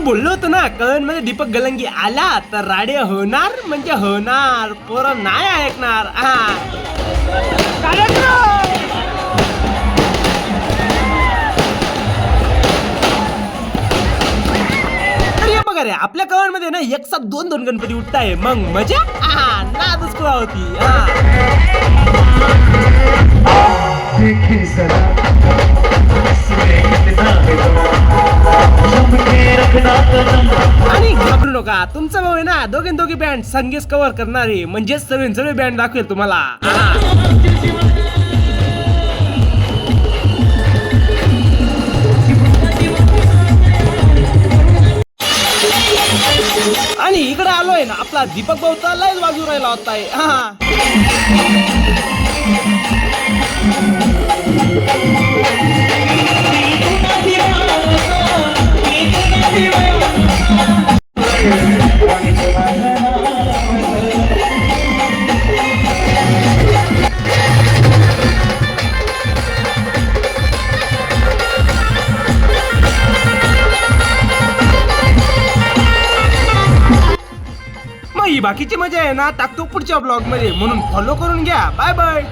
बोललो होतो ना कळण मध्ये दीपक गलंगी आला तर राडे होणार म्हणजे होणार, पोरं नाही ऐकणार. बघा रे आपल्या कळण मध्ये ना एक साथ दोन दोन गणपती उठताय, मग मजा नादच खुळा होती. आणि घाबरू नका, तुमचा भाऊ आहे ना दोघी बँड संगीत कव्हर करणारे, म्हणजे सर्व बँड दाखवेल तुम्हाला. आणि इकडे आलोय ना आपला दीपक भाऊ चाललाय बाजू राहिला होताय. मग ही बाकीची मजा आहे ना टाकतो पुढच्या ब्लॉग मध्ये, म्हणून फॉलो करून घ्या. Bye bye.